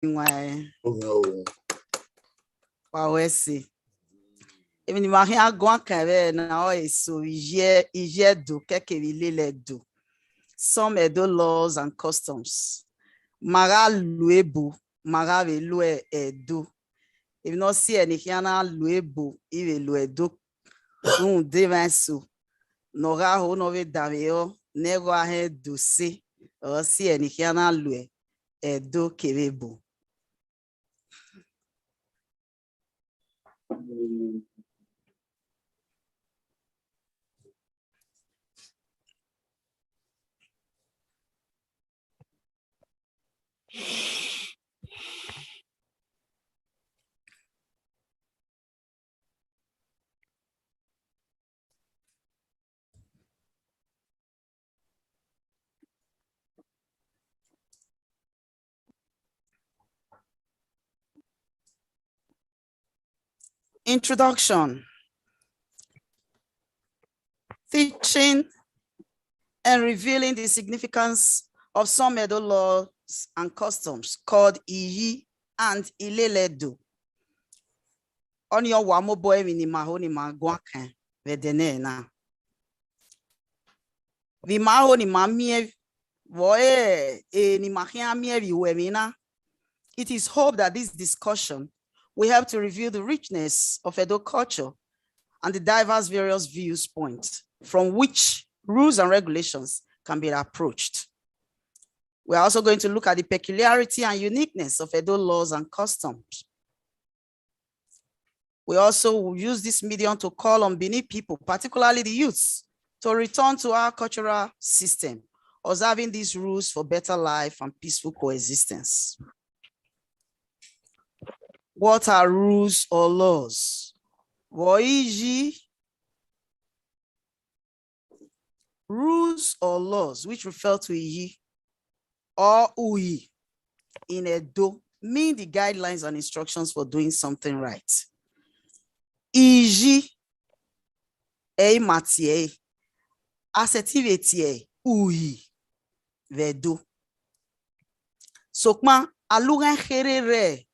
IYI. Wawesi. Even if I have gone keve now ESO IYI do KEVBE ILELE do. Some Edo laws and customs. Mara luebu, mara ve lue Edo. If not see any hiana luebu, if lue do. Devanso. Nora ho nove daveo, nego ahe doce. Or see any hiana lue Edo kevebo. Introduction. Teaching and revealing the significance of some Edo laws and customs called IYI and ILELE do. On your wamo boy ni mahoni magwakan vedene na. Vi mahoni mamie voe ni mahia mie vi wemina. It is hoped that this discussion will help to reveal the richness of Edo culture and the diverse various viewpoints from which rules and regulations can be approached. We are also going to look at the peculiarity and uniqueness of Edo laws and customs. We also will use this medium to call on Benin people, particularly the youths, to return to our cultural system, observing these rules for better life and peaceful coexistence. What are rules or laws? Rules or laws which refer to IYI or UYI in Edo mean the guidelines and instructions for doing something right. IYI matie assertivity UYI vedo. Sokma aluren kherere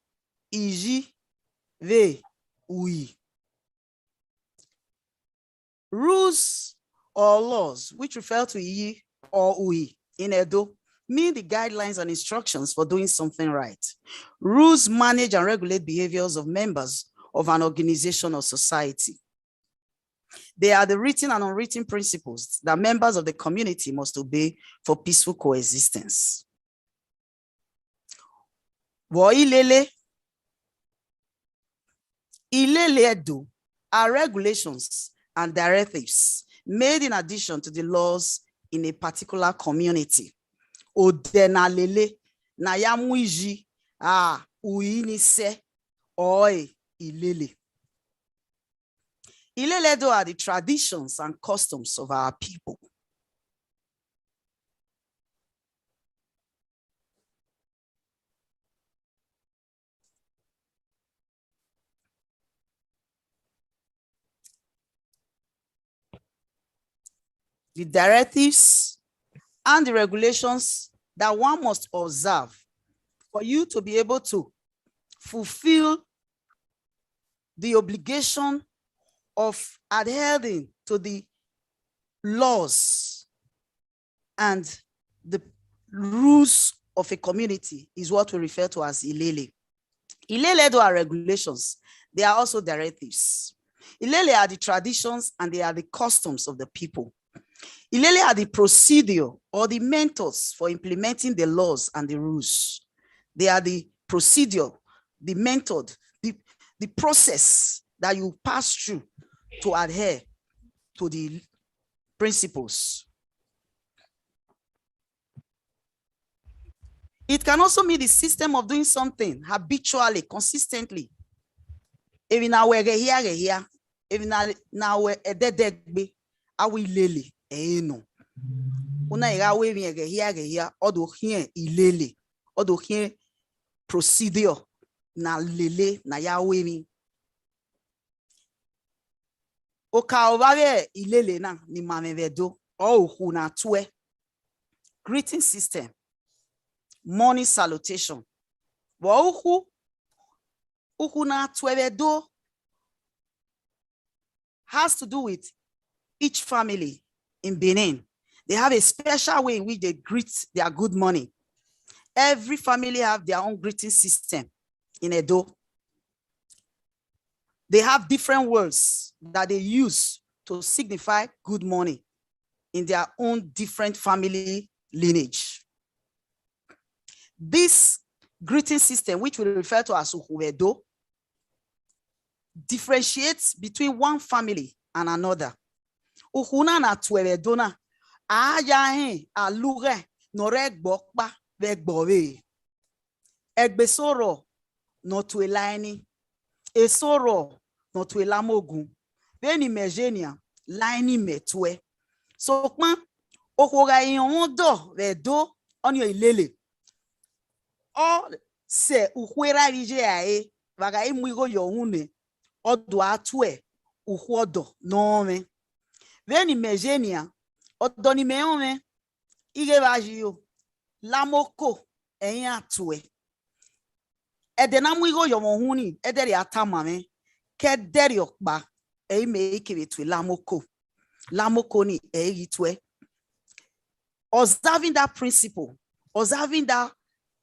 IYI ve UYI. Rules or laws which refer to IYI or UYI in Edo mean the guidelines and instructions for doing something right. Rules manage and regulate behaviors of members of an organization or society. They are the written and unwritten principles that members of the community must obey for peaceful coexistence. Ilele Edo are regulations and directives made in addition to the laws in a particular community. Odenalele na ya muiji uini se oi ilele. Ilele do are the traditions and customs of our people. The directives and the regulations that one must observe for you to be able to fulfill the obligation of adhering to the laws and the rules of a community is what we refer to as Ilele. Ilele are regulations. They are also directives. Ilele are the traditions and they are the customs of the people. Ilele are the procedure or the mentors for implementing the laws and the rules. They are the procedure, the method, the process that you pass through to adhere to the principles. It can also mean the system of doing something habitually, consistently. Even now we're here, even now we're a dead Ilele. No. Una ira we here odo here ilele odo here procedure na lele na ya we mi oka obave ilele na ni mamevedo o hu na tue greeting system, morning salutation, Wa uku na twevedo has to do with each family in Benin. They have a special way in which they greet their good morning. Every family have their own greeting system in Edo. They have different words that they use to signify good morning in their own different family lineage. This greeting system, which we refer to as Uhuedo, differentiates between one family and another. Uhuna na tuevedona ayahe alure noreg bokpa vegbore. Egbesoro no tuelaini. Esoro no tuelamogun. Veni mejenia laini metue. So kwan okoga yondo vedo onyo ilele. O se ukwera rije ae vaga imuigo yohune odo atue uhodo nome. Veni mejenia odoni meome ige vajio lamoko eyin atue. Edena muigo yomohuni ederi atamame kederi okpa eime ikebetwe lamoko. Lamoko ni eitwe. Observing that principle, observing that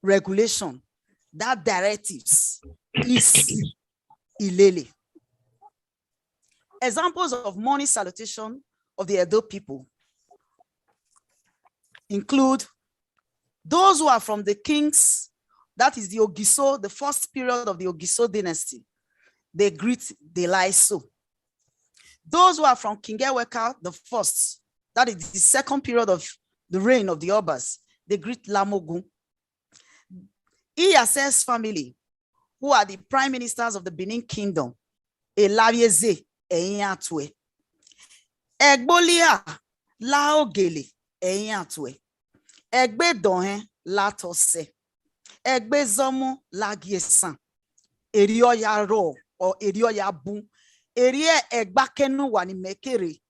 regulation, that directives is Ilele. Examples of morning salutation of the Edo people include those who are from the kings, that is the Ogiso, the first period of the Ogiso dynasty. They greet the Laiso. Those who are from King Eweka the first, that is the second period of the reign of the Obas, they greet Lamogun. Iyase's family, who are the prime ministers of the Benin kingdom, Elavieze Eyiatwe. Egbolia Laogele Eyiatwe. Egbe Dohen Latose. Egbe Zomo Lagiesan. Erioya Ro or Erioya Bun. Erie Egbakenu Wani Mekere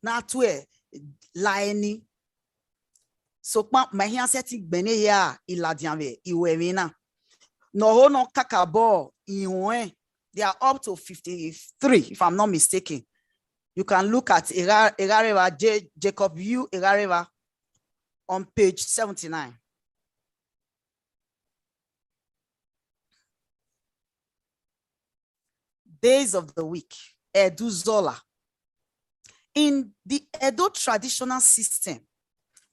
Natwe Laeni. So mahia seti gbene ya iladianve iwemina. No no kakabo iwen. They are up to 53, if I'm not mistaken. You can look at Egareva Jacob U. Egareva on page 79. Days of the week, Edo Zola. In the Edo traditional system,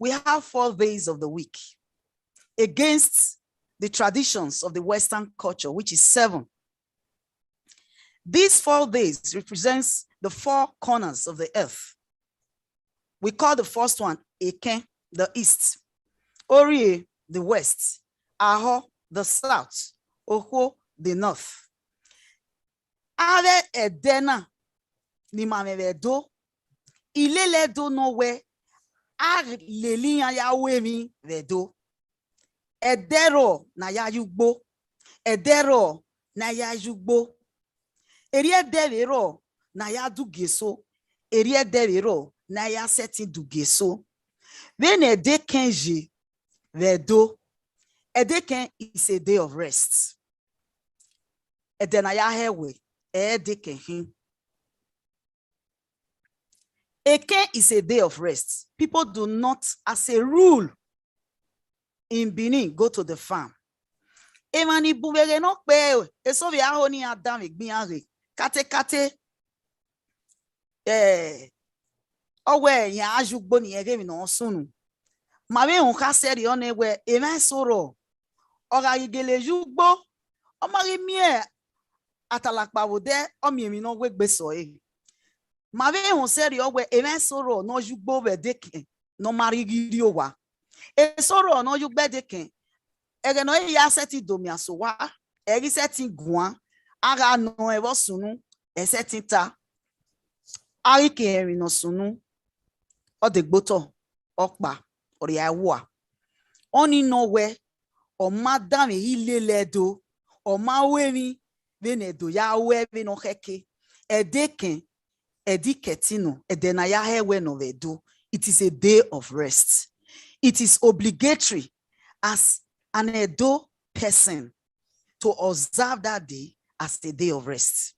we have 4 days of the week against the traditions of the Western culture, which is 7. These 4 days represents the 4 corners of the earth. We call the first one Eken, the east, Orie, the west, Aho, the south, Oho, the north. Ave Edena ni mamevedo, ilele do nowhere. Lelian ya wemi vedo. Edero na ya yugbo. Edero na ya yugbo. Erie devero na ya dugeso. Erie devero na ya seti dugeso. When edeken GHE vedo. Edeken is a day of rest. Edena ya hewe. Edeken him. Eke is a day of rest. People do not, as a rule, in Benin, go to the farm. Emani bubere no pe eso vi aho ni adam igbianre kate owe yan ajugbo ni ege mi no sunu. Ma be hun ka seri on ewe eme soro. Oga igele jugbo o mari mie atalakpa wo de o mi emi no wegbe so e. Mave on seri owe eme soro no jugbo be deke no marigiri owa. E soro no jugbe deke. Ege no ya seti domia so wa. Egi seti guan. Aga no ewo sunu. E seti ta. Ari ke eri no sunu. O de gboto. Okpa. Ori awa. Oni no we. O madame ilele do. O ma wemi. Vene do ya we no heke. E deke. Ediketino, edenaya hewe no vedo. It is a day of rest. It is obligatory as an Edo person to observe that day as a day of rest.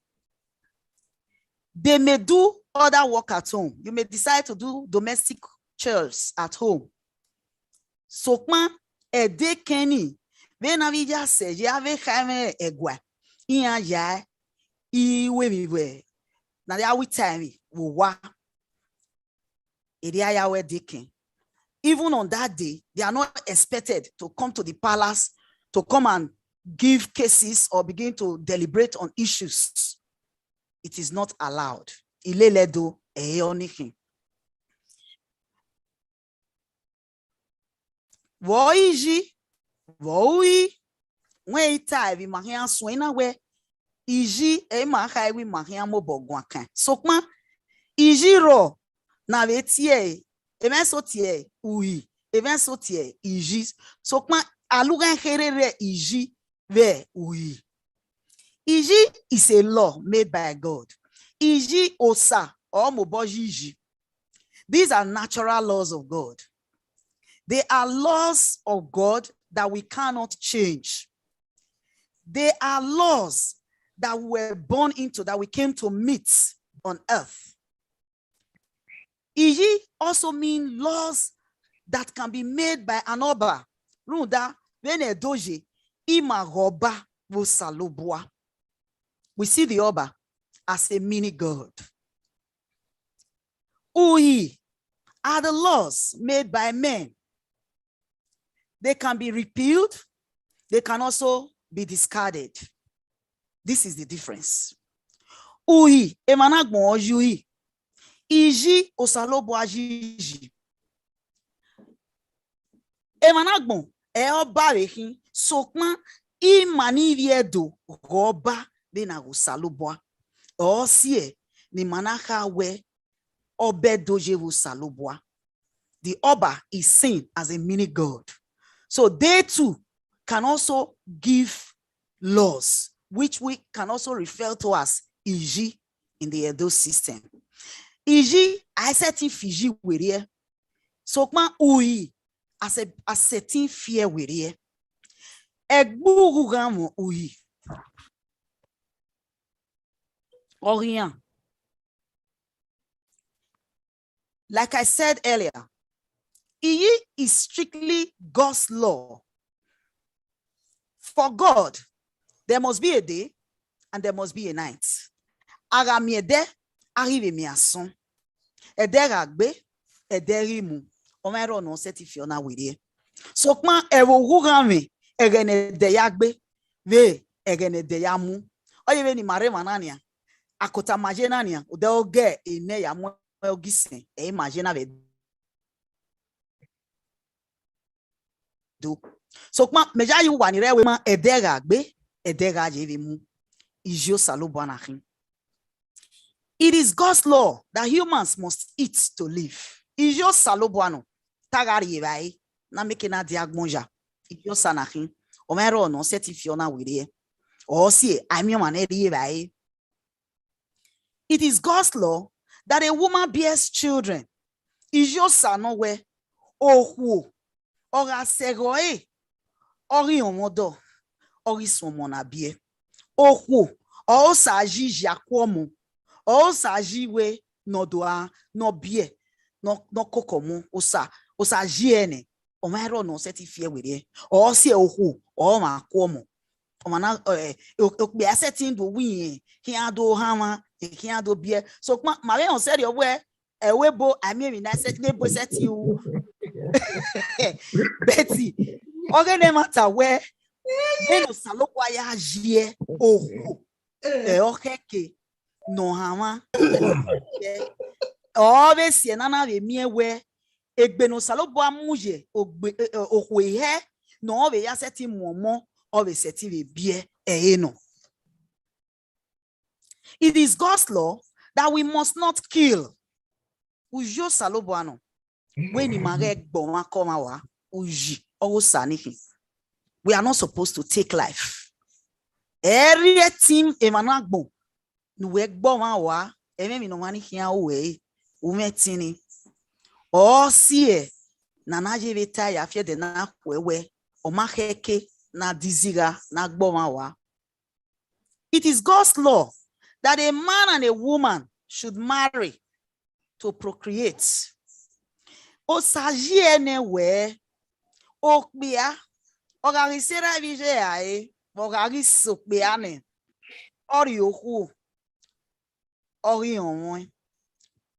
They may do other work at home. You may decide to do domestic chores at home. So, a day kenny, when I just say, you have a egwa, in ya, we now they are with time, wa. Even on that day, they are not expected to come to the palace to come and give cases or begin to deliberate on issues. It is not allowed. Ileledo eonikin. Woiji, woi, weita vi mahia swena we iji e mahai wi mahia mobogwakan. Sokma iji ro na vetie even sotie uyi even sotie iji sokma alugan herere iji ve uyi. Iji is a law made by God. Iji osa or mobojiji. These are natural laws of God. They are laws of God that we cannot change. They are laws that we were born into, that we came to meet on earth. Iji also mean laws that can be made by an oba. Runda vene doje ima roba vosalobwa. We see the oba as a mini god. Uyi are the laws made by men. They can be repealed. They can also be discarded. This is the difference. Uyi emanagbo ojuyi. Iji osalobo ajiji. Emanagbo eobarehin sokma imaniviedo roba bena osalobo. Osie ni manaka we obedoje osalobo. The oba is seen as a mini god. So they too can also give laws, which we can also refer to as Iji in the Edo system. Iji, I said in Fiji with here. So ma Uyi, as a setting fear with here. Egbu Uyi. Orient. Like I said earlier, Iyi is strictly God's law. For God, there must be a day and there must be a night. Aramiede arrive miason. Ederagbe, ederimu. Omero no setifiona widie. Sokma ewo rugame, egene deyagbe, ve egene deyamu. Oye ni mare manania. Akota majenania, udeoge ine ya mwe ogisen, e imagina ve. So meja yu wanire we ma edera gbe edera jeve mu ijio salobo anachin. It is God's law that humans must eat to live. Ijio salobo ano tagari yebai na meke na diagmonja ijio sanachin omero no certifiona wire o si ami manere yebai. It is God's law that a woman bears children. Ijio sano we ohu ora segoe ori omodo ori somona bie ohu o saji jakwomu o saji we no doa no bie no kokomu osa jiene o mero no certify we o si ohu o ma kwomu o mana be setting do win here do hama here do bie so ma we on said your we ewebo ami na set nebo set you Betty, okay, matter where no salokwa ya jie ohu okeke no hama obe sie nana be miewe egbe no salobo amuje ohu ihe no obe ya seti momo obe seti be bie no. It is God's law that we must not kill. Ujo salobo ano. When we are not supposed to take life. Every team emanagbo nuwegbo wa emi no mani hia we umetini o sie na naje beta ya fie de na kwewe o maheke na diziga na gbomawa. It is God's law that a man and a woman should marry to procreate. Osajiene we okbia ogarisera vije ae ogarisokbeane ori oku ori onwe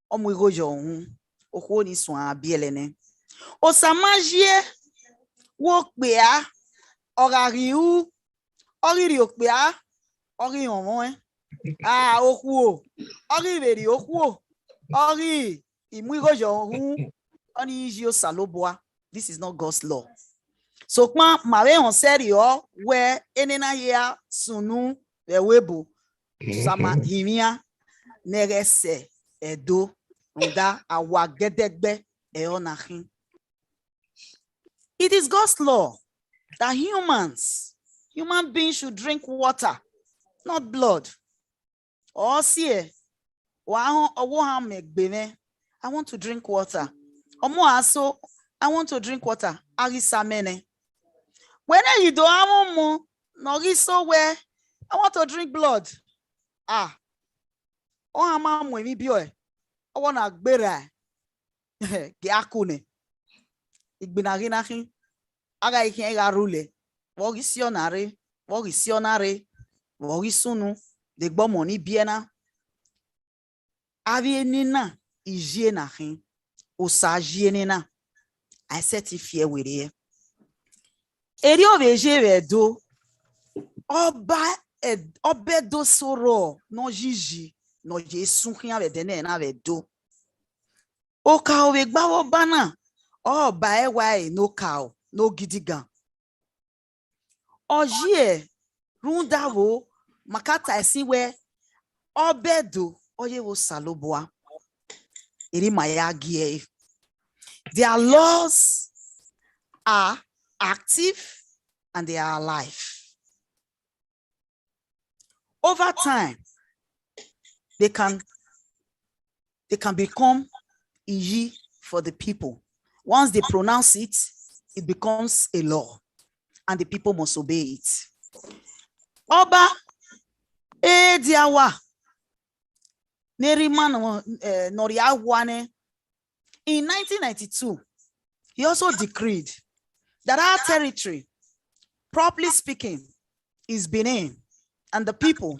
omuigojo ohun oku ni sun abielene. Osamajie wokbea ogariu ori okbea ori onwe oku ori veri oku ori imuigojo ohun oni ijio salobwa. This is not God's law. So ma mawe on serio we enena ya sunu webo sama himia negese edo nda awagedegbe eonachin. It is God's law that human beings should drink water, not blood. Or see, I want to drink water. Omo I want to drink water. Arisamene. When you do I want to drink blood. I want to bear. Giakune. Igbinaginakin. Aga ikenga rule. Wogisionare. Wogisunu. De gbomoni biena. Avienina. Ijienakin. Osajienina. I certify with you. Erio veje do obedo soro no jiji no jesu kian vedene na vedo. O ka o vegba o bana o ba ewa no ka no gidigan. Ojie rundavo makata esiwe obedo oye wo salobwa. Eri mayagie. Their laws are active and they are alive. Over time, they can become IYI for the people. Once they pronounce it, it becomes a law, and the people must obey it. Oba diawa neriman noriawane. In 1992, he also decreed that our territory, properly speaking, is Benin, and the people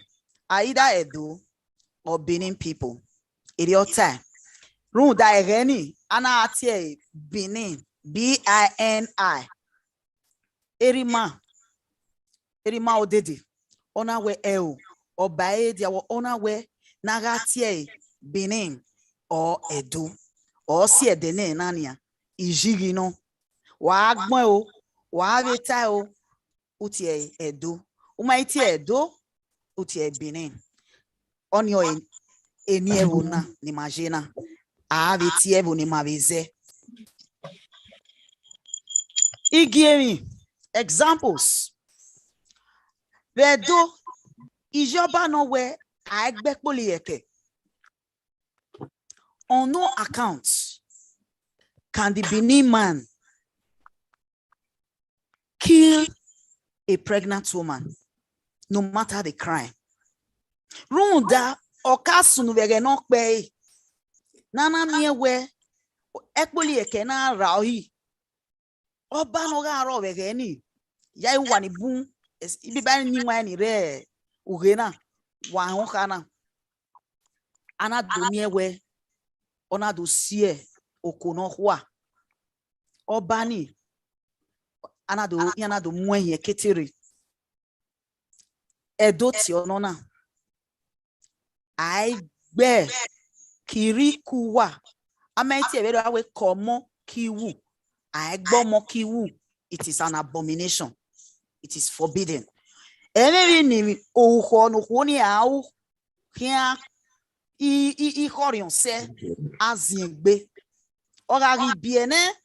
are either Edo or Benin people. In your time, Runda Ereni, Ana Atie Benin, BINI. Erima Odedi, Ona we EU, or Baedia, Ona we Nagatie Benin or Edo. Or see a dene nania ijigino wa agbon wa aveta utie Edo umaiti Edo utie Benin onyo eni evona ni majena aveti evo ni maveze. Igiemi examples Edo ijoba no we agbekpoli eke. On no account can the Benin man kill a pregnant woman, no matter the crime. Runda okasunu vege no pe nana miewe ekboli ekena rahi oba no ga ro vege ni yai wani bun ibiba ni wani re ugena wa honkana ana do miewe ona dossier okono hwa obani anado yanado mwenye ketiri edoti onona aigbe kirikuwa amaiti ebedo awe komo kiwu aigbomo kiwu. It is an abomination. It is forbidden. Emevi ni ouho no honi au kia I horion se azingbe orari biene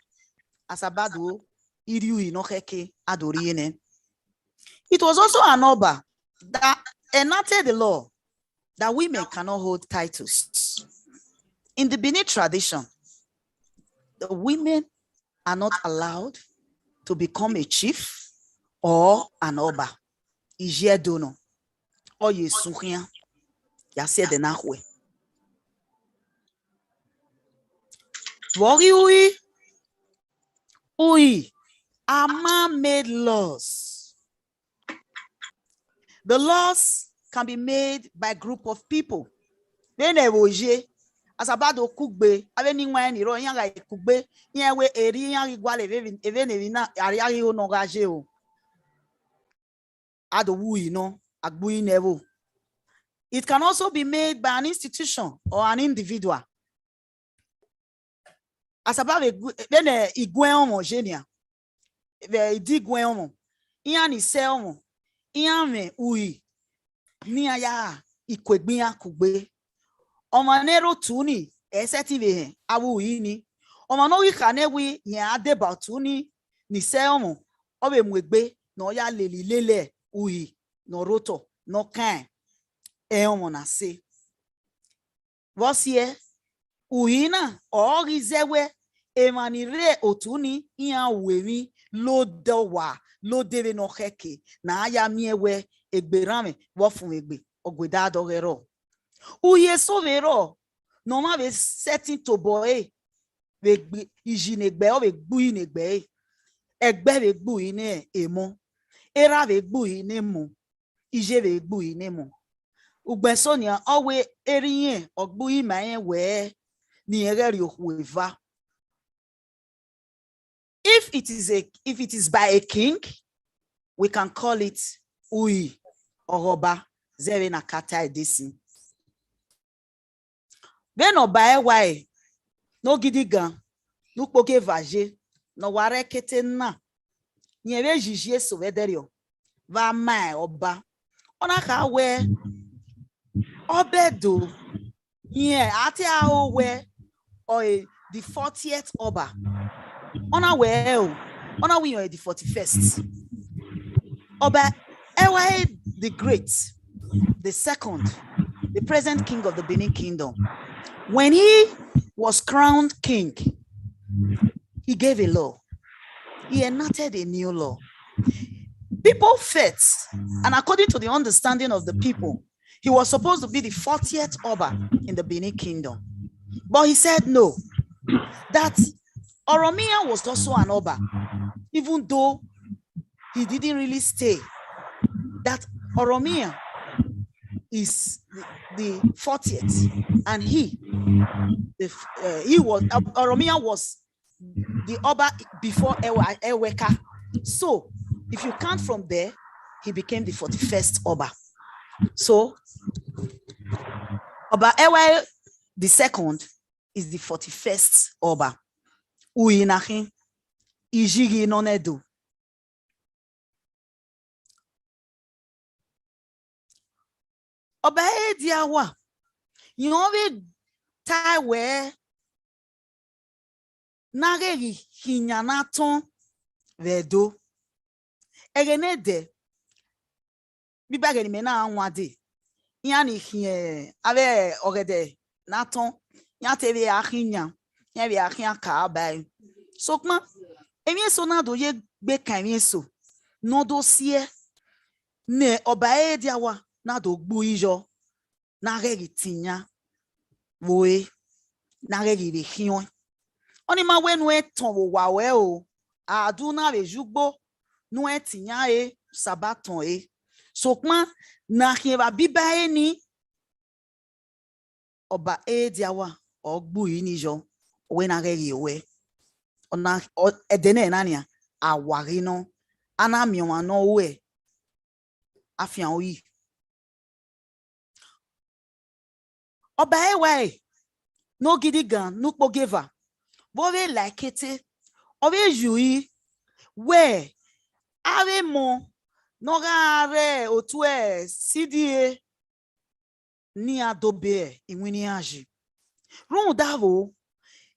asabado iriu inoheke adoriene. It was also an order that enacted the law that women cannot hold titles. In the Benin tradition, the women are not allowed to become a chief or an oba. Ije dono. O ye suhia. Ya se de nahwe. Wori ui. Ui. Are man-made laws. The laws can be made by a group of people. As about the cookbe, having when you run like cookbe, yeah, we a real igual even Ariario no gageo. Add the woo, you know, a bui nevo. It can also be made by an institution or an individual. As about a then a igueomo genia. The digueomo. Ian is selmo. Ian me ui. Nia ya ikwebia kugbe. Omanero tuni esetive awu ini omano wi kanewi ya adeba tuni ni selmo obe mwegbe no ya lele uyi no roto no kan omona se wosie uyina orizewe emanire otuni ya wemi lodowa lodebe no heke na ya miewe egberame wo fun egbe ogweda dogero Uye sovero, no ma ve setting to boy, ve ijinegbe o ve gbui negbe, egbe ve gbui ne emo, era ve gbui ne mo, ije ve gbui ne mo. Ugbesonia owe erien ogbui maye we ni egeri okueva. If it is by a king, we can call it ui oroba zeve na kata edisi. Then obae wai no gidigan no poke vaje no ware kete na nyere jijie so wederio va mai oba ona ka we obedo yeah ati a we or the 40th oba ona we ona we the 41st oba Ewa the Great, the second, the present king of the Benin Kingdom. When he was crowned king, he gave a law. He enacted a new law. People felt, and according to the understanding of the people, he was supposed to be the 40th Oba in the Benin Kingdom. But he said no, that Oromia was also an Oba, even though he didn't really stay. That Oromia is the 40th, and Oromia was the Oba before Eweka. So if you count from there, he became the 41st Oba. So Oba Ewa the second is the 41st Oba. Uinahi Ijigi nonedu. Oba Ediawa. You know we tie where Nageri hinyanaton vedo. Egenede bibageni mena anwade. Yani hie ave ogede naton yateve ahinya yavi ahia ka bai. Sokma emie so na do ye gbe kan emie so no dossier ne Oba Ediawa na do gbu ijo na regi tinya woe na regi de hion oni ma we no eton wo wa we o adu na be jugbo no etinya sabaton sokma na hie ba biba ni Oba Ediawa ogbu ini jo we na regi we ona edene nania awari no ana miwa no we afian oyi Oba Ewa no gidigan no pogeva bove like it ove jui we ave mo no gare otue sidie ni adobe inwini aji run davo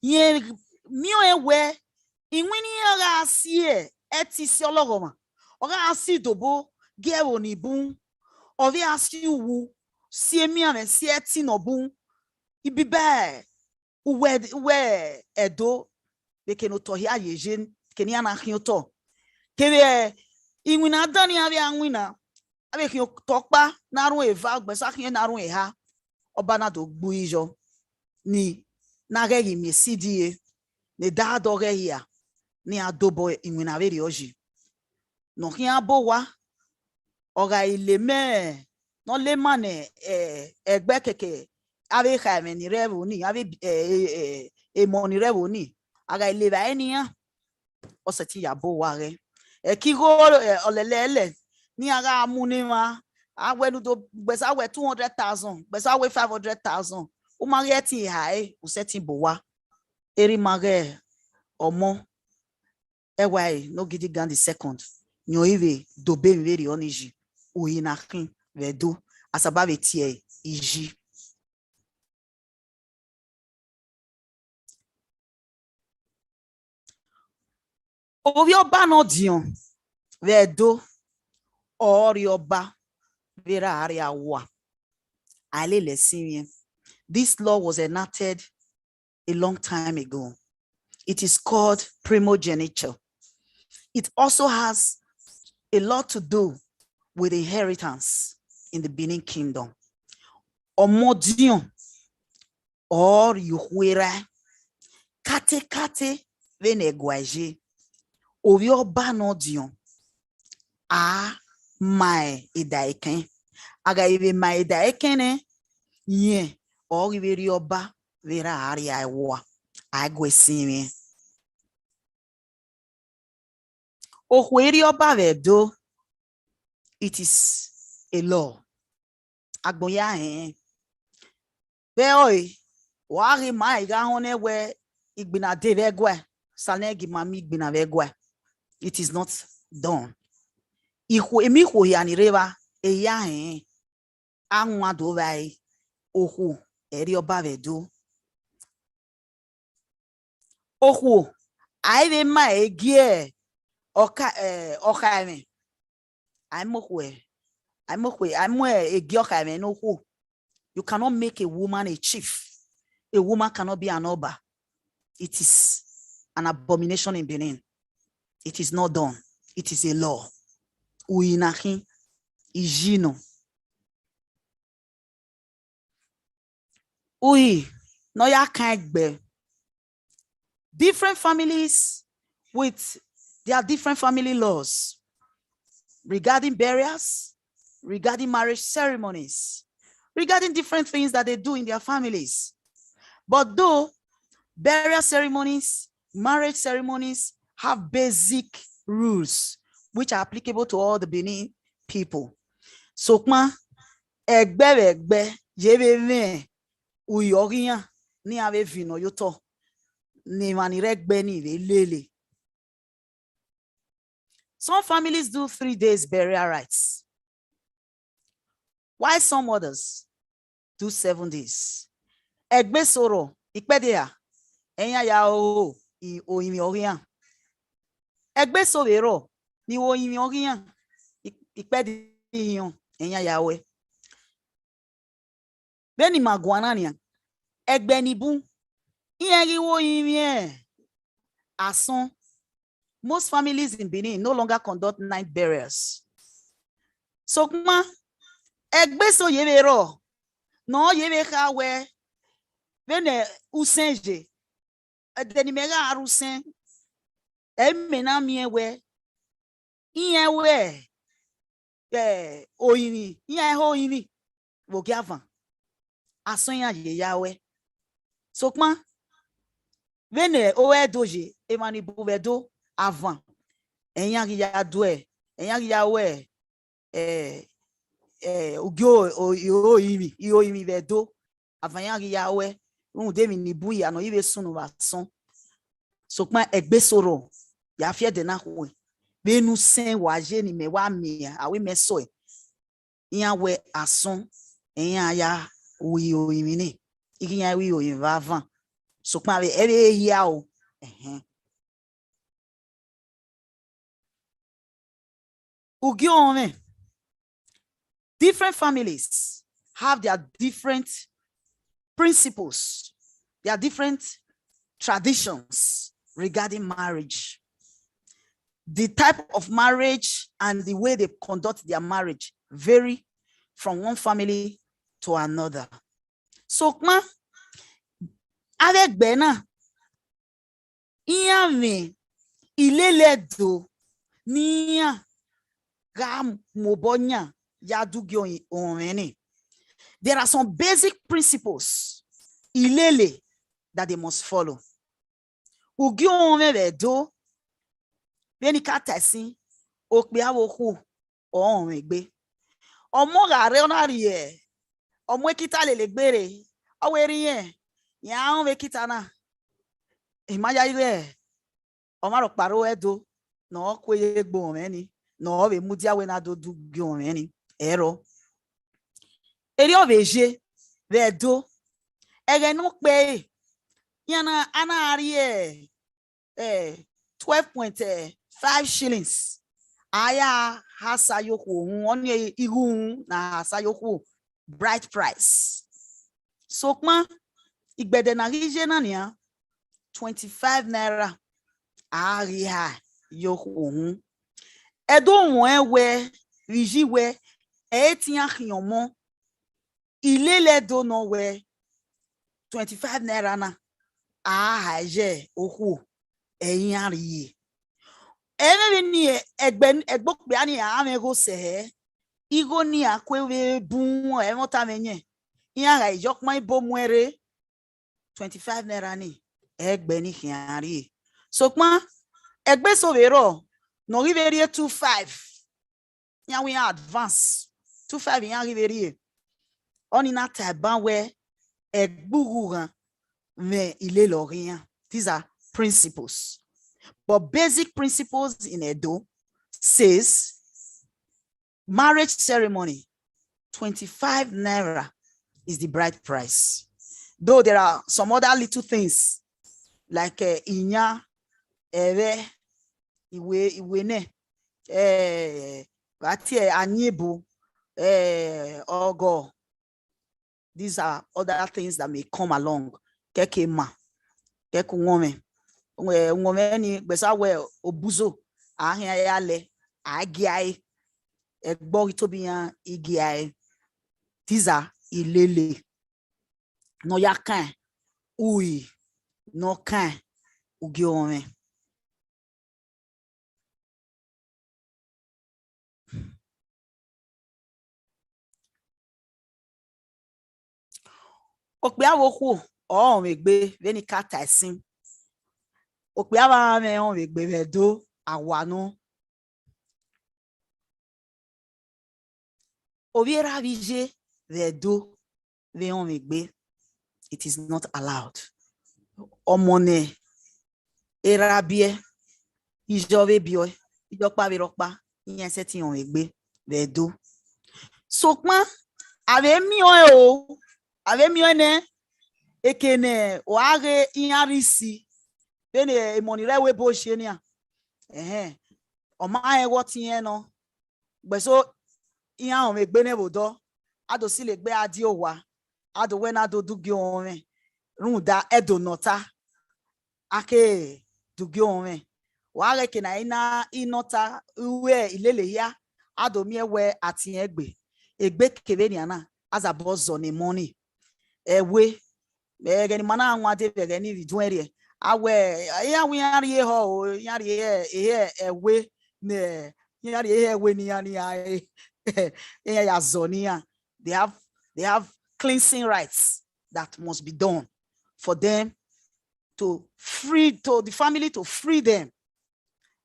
ye mio ewe inwini aga sie etisi ologoma oga asi dobo gero ni bun ove asi wu sie mi ame sie eti no bun ibibe we edo de ke no to hia yejen ke ni ana hioto ke Inwina dani ave anwina. Ave ki tokpa naru eva gbesa ki naru eha. Obana do gbuijo ni nagegi mi sidie ne da doge hia ni adobo inwina veri oji. No ki abowa oga ileme no le mane egbe keke ave khame ni revo ni ave money revo ni aga ileva enia oseti ya bo ware kigo olelele ni aga amunima awenu do gbesa we 200,000 gbesa we 500,000 o mageti hai o seti bo wa eri mage omo ewai no gidi gandi second nyo ive dobe veri oniji uinakin vedo asabave tie iji Orioba no dion vedo orioba vera area wa alele simien. This law was enacted a long time ago. It is called primogeniture. It also has a lot to do with inheritance in the Benin Kingdom. Omodion or yuhuera kate venegwaje Orioba no dion a my idaiken aga ive my idaiken ye or Orioba vera area wa agwesimi Orioba vedo it is a law agboya Beoi wari mai ga hone we igbina de vegwe sanegi mami igbina vegwe. It is not done. Ihu emi ho ya ni reva eya anwa do vai ohu Orioba vedo ohu aive ma egie oka me I'm a girl no who. You cannot make a woman a chief. A woman cannot be an oba. It is an abomination in Benin. It is not done. It is a law. Uinahi ijino. Ui no ya kegbe. Different families with their different family laws regarding burials, regarding marriage ceremonies, regarding different things that they do in their families. But though burial ceremonies, marriage ceremonies have basic rules which are applicable to all the Benin people. Sokma egbe yebe uyoriya ni ave vino yoto ni maniregbe ni lele. Some families do 3 days burial rites, while some others do 7 days. Egbe soro ikpedea enya ya o imi oriyan. Egbe sovero ni o imi oriyan ikpediyan enya ya we. Beni magwanania egbe ni bu iyeri wo imi ason. Most families in Benin no longer conduct night burials. So kuma egbe so yevero no yeve kawe vene usenje denimera arusen emena miewe iyewe oyini iye oyini vogiavan asonya ye yawe. So kuma vene owe doje emani buvedo avant enya ya dwe enya ya we ugyo oyimi vedo avant ya we demi ni buya no ive sunu bason. So kuma egbe soro ya fie de na ho benu sen waje ni me wa mi awe meso iya we ason enya ya oyimi ni igiya wi oyin avant. So kuma ebe ya o different families have their different principles, their different traditions regarding marriage. the type of marriage and the way they conduct their marriage vary from one family to another. So, avec Benin, il ilele do niya gam mobonya yadugyo onene. There are some basic principles ilele that they must follow. Ugyo onwe do beni katasi okpe awoku onwegbe. Omo gare onarie omo kita lelegbere aweriye ya onwe kita na imaya ile omaro paro edo no kweye gbo meni no be mudia we na do du gyo meni ero eri oveje ve do ege no pe yana ana arie 12.5 shillings aya hasayoku onye ihu na hasayoku bright price so kma igbede na rije na nia 25 naira aria yoku edo won we riji we etian khiomo ilele do no we 25 naira na haje oku eyin ariye ene ni egbokpe ani amego se igo ni akwewe bun e mota menye yan ga ijokman ibo muere 25 naira ni egbe ni khiari so pon egbe so vero no riverie 25 yan we advance 25 yan riverie oni na taban we egbuguran me ile lorien. These are principles. But basic principles in Edo says marriage ceremony, 25 naira is the bride price. Though there are some other little things like inya, ere, iwene, anyebu, ogo. These are other things that may come along. Kekema, kekunwome. Ngomeni besawe obuzo ahia yale agiai egbo itobian igiai. These are ilele no yakan ui no kan ugiome. Okpe awoku o megbe veni kata isin. Okpe aba me on megbe vedo awano. Obiera vije vedo ve on megbe. It is not allowed. Omone erabie ijove bio ijokpa virokpa yen seti on megbe vedo. Sokma ave mi o ave mi ne ekene oage inarisi bene emonire we bo shenia o ma e what yen no gbeso iyan o megbe ne bodo ado si le gbe adi owa ado we na do dugi onwe runda edo nota ake dugi onwe wa ke na ina inota uwe ilele ya ado mi ewe ati egbe kebe ni ana as a bozo ni money ewe begeni mana anwa de begeni vidwenre awe ya wi ari ho yari ewe ne yari ewe ni yani ya zonia. They have cleansing rites that must be done for them to the family to free them.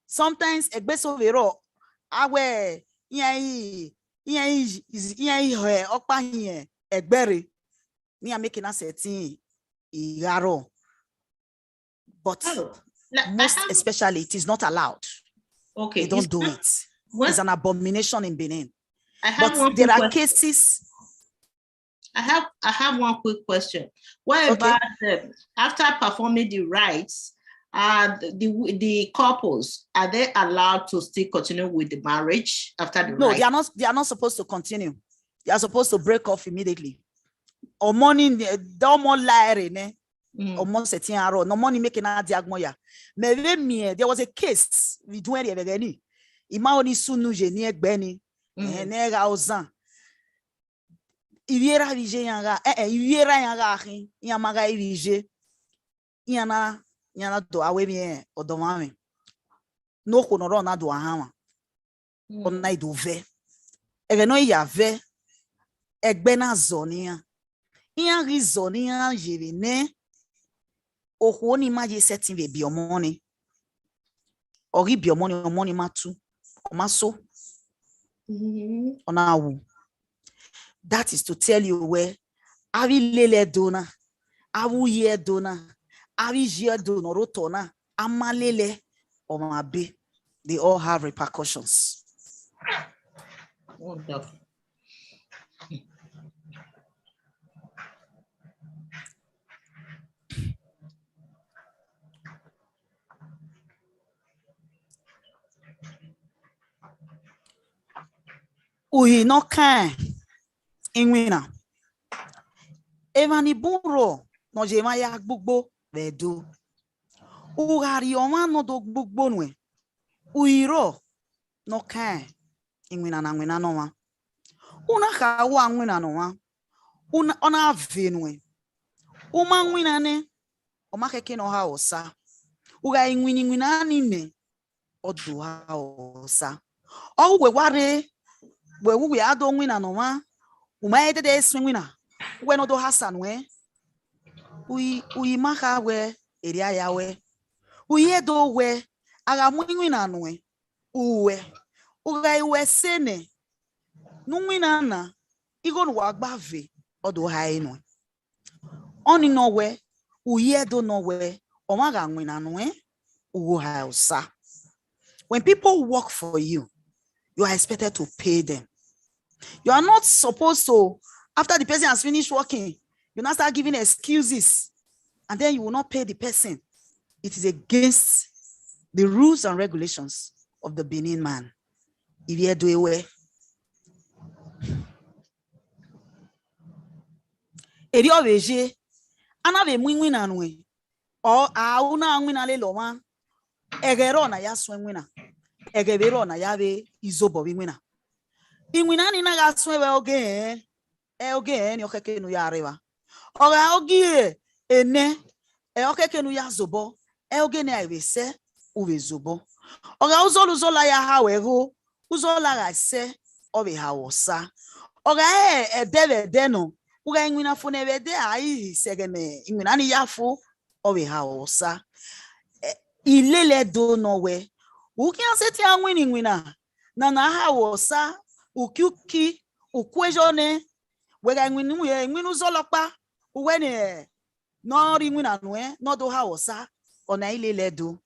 Sometimes egbeso vero awe yan okpa hin egbere me are making us igaro. But most especially it is not allowed. Okay. They don't do it. It's an abomination in Benin. But there are cases. I have one quick question. What about after performing the rites, the couples, are they allowed to still continue with the marriage after the No, rite? they are not supposed to continue. They are supposed to break off immediately. Or morning, don't more lie, Almost a tiaro, no money making a diagmoya. There was a case with Dwayne Evegeni. Imaoni sunu genie Benny, and Nega Ozan. Iviera Vige Yanga, Iviera Yanga, Yamaga Vige, Yana do away or domame. No conorona do a hammer. On night do ve. Egenoia ve. Egbena zonia. Ian rizonia jivine. Ohoni maji setting ve biomoni. Ori biomoni or money matu. Or maso. On that is to tell you where avi lele dona, avu ye dona, avi jia dona rotona, amalele or mabe. They all have repercussions. Wonderful. Uhi no kan inwina. Evani bunro no jema ya gbugbo vedu. Ugari oma no do gbugbo nwe. Uiro no kan inwina na nwina no wa. Una ka wa nwina no wa. Ona venwe. Uma nwina ne. Oma keke no ha osa. Uga inwina nine. Odu ha osa. We ware. We ado nwina no wa. Uma de swingwina. We no do hasan we. Uyi maka we eria ya we. Uye do we aga mwinwina no we. Uwe. Uga iwe sene. Nwina na igon wagbave odo ha ino. Oni no we uye do no we omaga nwina no we uwo ha usa. When people work for you, you are expected to pay them. You are not supposed to, after the person has finished working, you now start giving excuses and then you will not pay the person. It is against the rules and regulations of the Benin man. If you do away, Edio veje, anave mwinwina nwe, or auna nwina le loma, egero na ya swinwina, egebero na ya ve izobo winwina. Inwina ni na ga swinwe oge ni okeke nu ya arriva. Oga ogie ene, okeke nu ya zobo, oge ne aivese uwe zobo. Oga uzola ya hawego, uzola ga se obe hawosa. Oga deve deno, uga inwina funebe de ai segene, inwina ni yafu obe hawosa. Ilele do no we. Uki anseti anwini inwina, na hawosa, ukiuki, ukwejone, wega inwinu zolokpa, uwene, no rimwina nwe, no do hawosa, ona ilele do.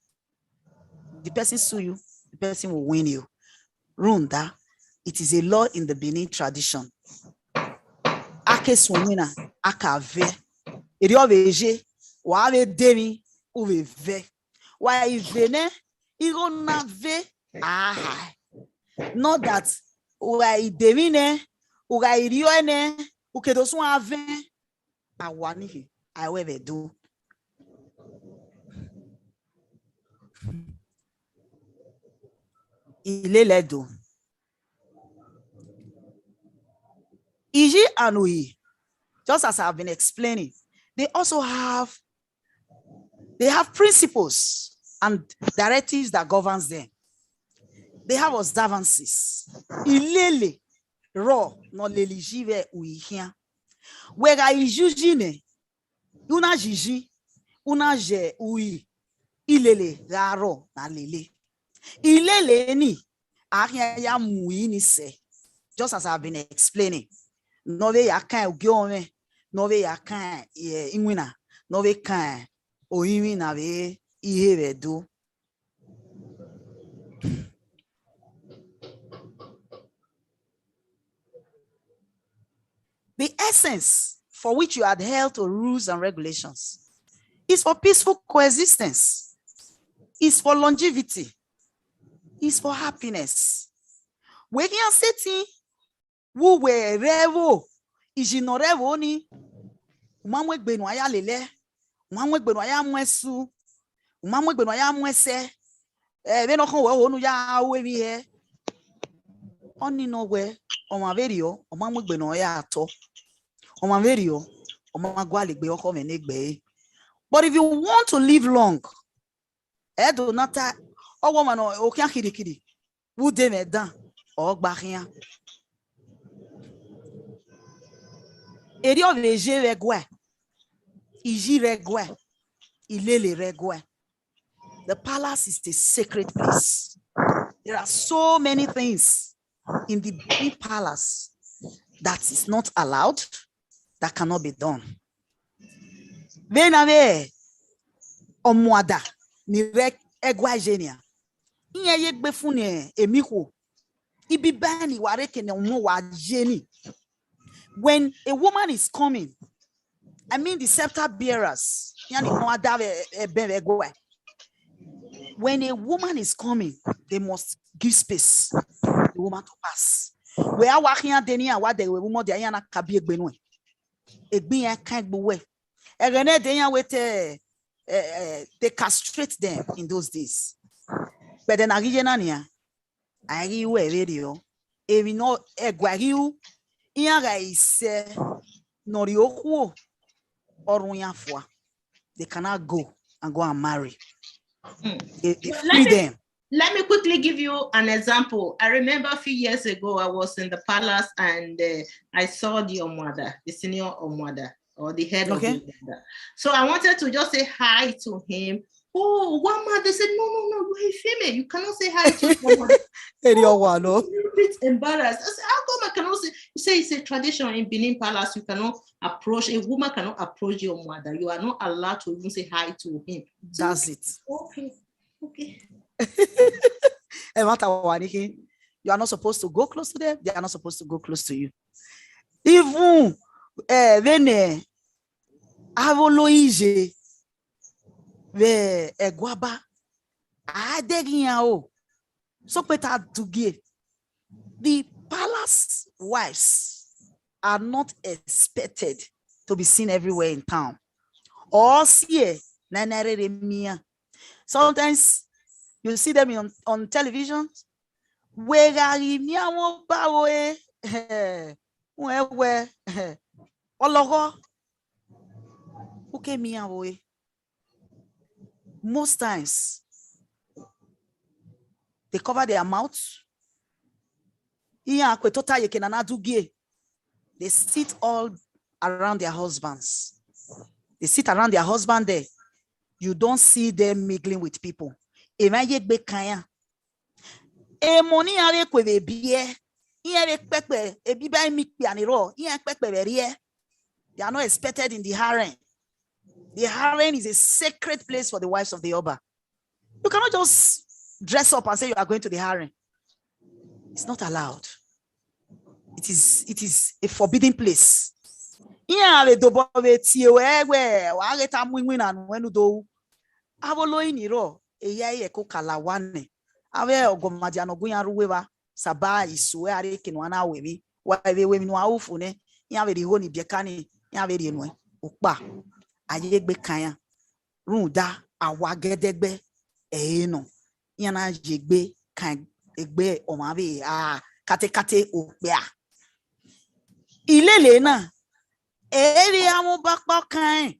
The person sue you, the person will win you. Runda, it is a law in the Benin tradition. Ake swinwina, akave. Edio veje, wa ave demi, uve ve. Wa ivene, igo na ve, aha. Not that, uga idemine, uga irioene, ukedosu ave, awanihi, awewe do. Ilele do. IYI and IYI, just as I've been explaining, they also have principles and directives that governs them. They have observances. Ilele ro no lelijive uihia. Wega ijujine, una jiji, una je ui. Ilele garo na lele. Ilele ni ahia ya muini se. Just as I've been explaining. Nove ya kan ugiome, nove ya kan inwina, nove kan oimi na ve ihe do. The essence for which you adhere to rules and regulations is for peaceful coexistence, is for longevity, is for happiness. When you are sitting, who were revo, is no revo ni, umamwe benu aya lele, Mamwe gbe no ya mwesu. Mamwe gbe no ya mwese. Be no kon we honu ya we bi he. Oni no we o ma verio o mamwe gbe no ya ato. O ma verio o ma gwa le gbe o ko me ne gbe. But if you want to live long, do not o woman o kan kiri. Wo de me dan o gba kian. Eri o veje regwa. Iji regwa. Ilele regwa. The palace is the sacred place. There are so many things in the big palace that is not allowed, that cannot be done. Benave omwada ni rek egwa genia. Inye yegbe fune emiko. Ibi bani wareke ne omo wa geni. When a woman is coming, I mean the scepter bearers. When a woman is coming, they must give space for the woman to pass. We are walking at Denia, what they will more Diana Kabi Benue. It being a kind of way. And then they castrate them in those days. But then I radio. If you know a guayu, they cannot go and marry. Free them. Let me quickly give you an example. I remember a few years ago, I was in the palace and I saw the Omwada, the senior Omwada, or the head of the Omwada. So I wanted to just say hi to him. Oh, one man, they said, no, you're a female. You cannot say hi to someone. A little bit embarrassed. I said, how come I cannot say? You say it's a tradition in Benin Palace. You cannot approach, a woman cannot approach your mother. You are not allowed to even say hi to him. That's it. Okay. You are not supposed to go close to them. They are not supposed to go close to you. Even when avoloije ve egwaba adegiao so peta to give. The palace wives are not expected to be seen everywhere in town. Or see sometimes you see them on television. Where most times they cover their mouths. They sit all around their husbands. They sit around their husband there. You don't see them mingling with people. They are not expected in the harem. The harem is a sacred place for the wives of the Oba. You cannot just dress up and say you are going to the harem. It's not allowed. It is a forbidden place. Ayegbe kanya runda awagedegbe eno yana jegbe kan egbe omabe kate opea ilele na eri amubakpo kan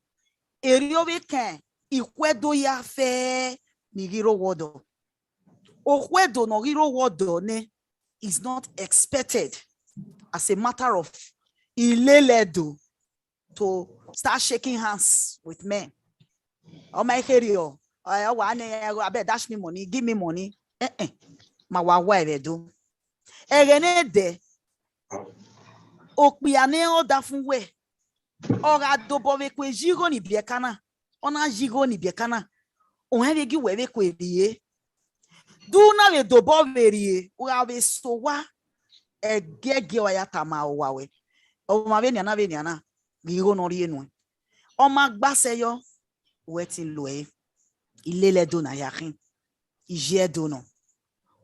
eri obi kan ikwedo ya fe ni giro wodo okwedo no giro wodo ne is not expected as a matter of ileledo to start shaking hands with men. Oh my hero, I bet dash me money, give me money. My wife do. De okpiane o dafunwe. Ora dobove kwe jigo ni biekana. Ona jigo ni biekana. Onwe gi wewe kwe rie. Do na we dobove rie. Ora we sowa egege wa yatama wawe. O ma venia na venia na. Gigo no rie no. Oma gbaseyo wetin loe ilele do na yakin ije do no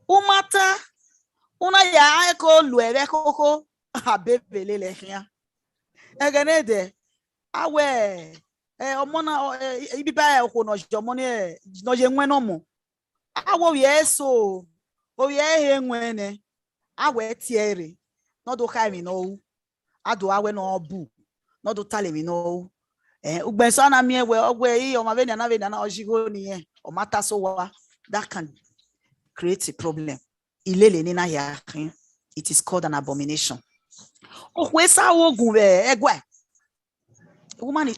umata una ya ko loe koko abebele le hia egenede awe Omona ibiba ko no jomone no je nwe no mo. Awo ye so. O ye he nwene. Awe tiere. No do kai mi no. Ado awe no obu. No do tale mi no. Ugbenso na mi ewe ogwe o ma ve na ojigo ni e. O mata so wa. That can create a problem. Ilele ni na ya. It is called an abomination. Okwe sa ogun be egwa. Woman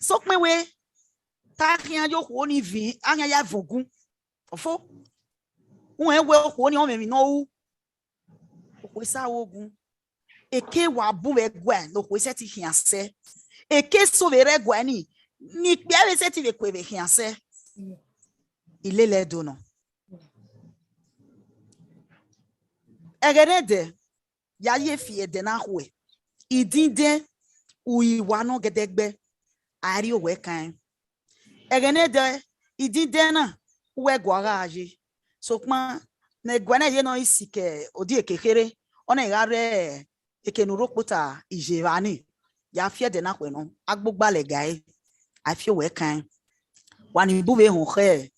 so me we ta kian yo ko ni vi anya ya vogun. Ofo. Won ewe ko ni o me mi no. Okwe sa ogun. Eke wa bu egwa no ko se ti hianse. Eke so vere egwa ni bia we se ti ve ko ve hianse. Ilele do no. Egenede ya ye fie de na hwe. Idinde uiwa no gedegbe ari owe kan. Egenede idinde na uwe gwara aji. So kuma na gwana ye no isike odi ekekere ona igare ekenuro kpota ijevani ya fie de na hwe no agbogba le gai afie we kan. Wani buwe hon khe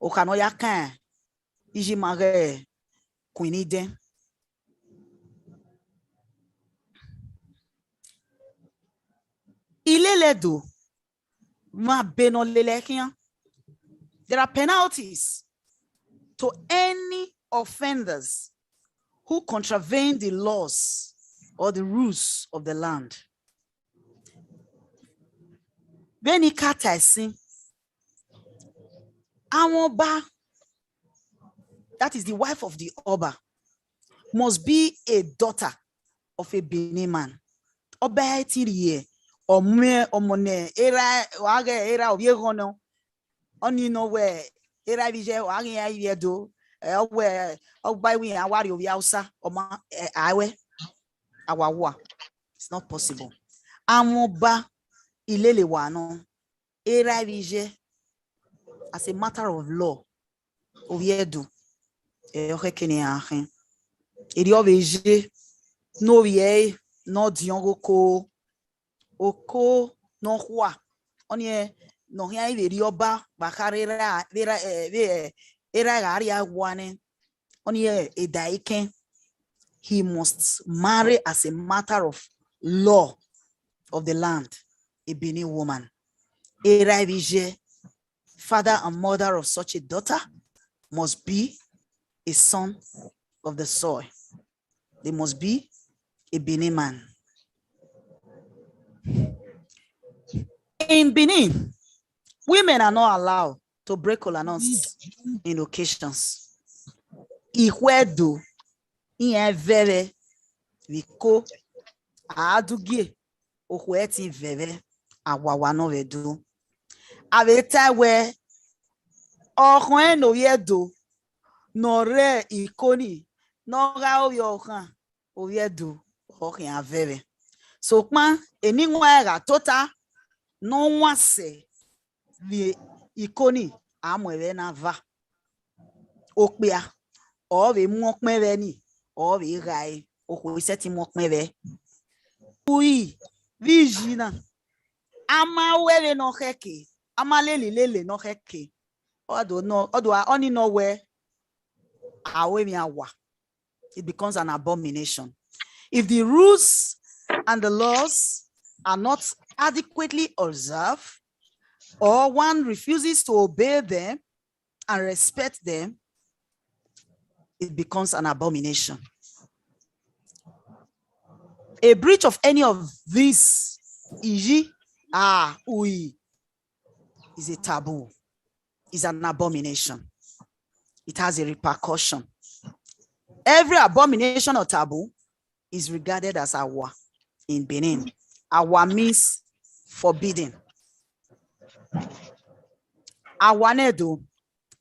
o kano ya kan iji mare kwinide. Ileledo ma beno lelekian. There are penalties to any offenders who contravene the laws or the rules of the land. Beni kata esi Amoba, that is the wife of the Oba, must be a daughter of a Benin man. Oba etiriye ome omone era wage era obiegono oni no we era bije wage ya yedo owe oba wi awari obi Hausa oma awe awawa. It's not possible. Amoba ilele wa no era bije as a matter of law oviedo okekene ahin eri obeje no ye no diongo ko oko no hwa onye no hia iri oba bakarira era gari agwane onye edaiken. He must marry as a matter of law of the land a Benin woman. Era bije father and mother of such a daughter must be a son of the soil. They must be a Benin man. In Benin, women are not allowed to break kolanons in occasions. Ihwedo, veve, viko, adugie, ohweti veve, awawano vedu. Aveta we, ohwen no yedo, no re ikoni, no rao yohan, oviedo, ohwen veve. So, kman, eningwa tota, no wase vi ikoni amwewe na va okpea o we mokmewe ni o we gai o ko seti mokmewe ui vijina ama wele no heke ama lele no heke odo oni no we awe mi awa. It becomes an abomination if the rules and the laws are not adequately observed, or one refuses to obey them and respect them. It becomes an abomination. A breach of any of these IYI is a taboo, is an abomination. It has a repercussion. Every abomination or taboo is regarded as awa in Benin. Awa means forbidden. Awanedo,